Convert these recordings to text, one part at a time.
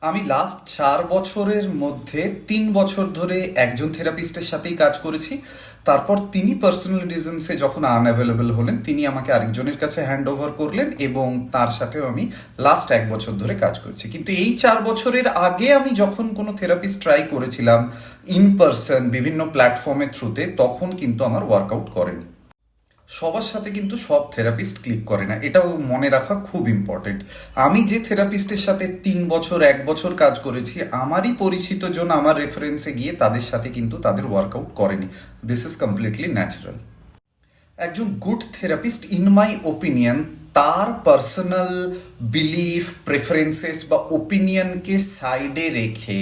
আমি লাস্ট 4 বছরের মধ্যে 3 বছর ধরে একজন থেরাপিস্টের সাথেই কাজ করেছি। তারপর তিনি পার্সোনাল রিজনসে যখন আনঅ্যাভেলেবল হলেন, তিনি আমাকে আরেকজনের কাছে হ্যান্ড ওভার করলেন এবং তার সাথেও আমি লাস্ট 1 বছর ধরে কাজ করছি। কিন্তু এই 4 বছরের আগে আমি যখন কোনো থেরাপিস্ট ট্রাই করেছিলাম ইন পার্সন বিভিন্ন প্ল্যাটফর্মের থ্রুতে, তখন কিন্তু আমার ওয়ার্কআউট করেনি। সবার সাথে কিন্তু সব থেরাপিস্ট ক্লিক করে না, এটাও মনে রাখা খুব ইম্পর্টেন্ট। আমি যে থেরাপিস্টের সাথে 3 বছর 1 বছর কাজ করেছি, আমারই পরিচিত জন আমার রেফারেন্সে গিয়ে তাদের সাথে কিন্তু তাদের ওয়ার্কআউট করেনি। This is completely natural. একজন good therapist in my opinion তার পার্সোনাল বিলিফ প্রেফারেন্সেস বা ওপিনিয়নকে সাইডে রেখে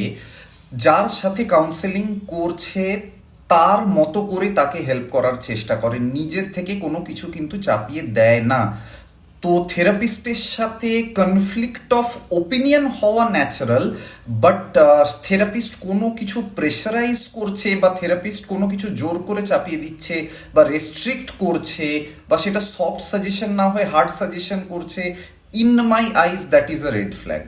যার সাথে কাউন্সেলিং করছে তার মতো করে তাকে হেল্প করার চেষ্টা করে, নিজের থেকে কোনো কিছু কিন্তু চাপিয়ে দেয় না। তো থেরাপিস্টের সাথে কনফ্লিক্ট অফ ওপিনিয়ন হওয়া ন্যাচারাল, বাট থেরাপিস্ট কোনো কিছু প্রেশারাইজ করছে বা থেরাপিস্ট কোনো কিছু জোর করে চাপিয়ে দিচ্ছে বা রেস্ট্রিক্ট করছে, বা সেটা সফট সাজেশন না হয়ে হার্ড সাজেশন করছে, in my eyes that is a red flag.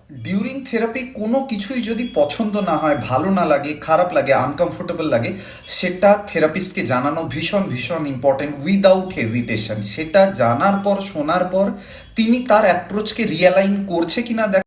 During therapy কোনো কিছুই যদি পছন্দ না হয়, ভালো না লাগে, খারাপ লাগে, আনকমফোর্টেবল লাগে, সেটা থেরাপিস্টকে জানানো ভীষণ ভীষণ ইম্পর্টেন্ট উইদাউট হেজিটেশন। সেটা জানার পর, শোনার পর তিনি তার অ্যাপ্রোচকে রিয়ালাইন করছে কিনা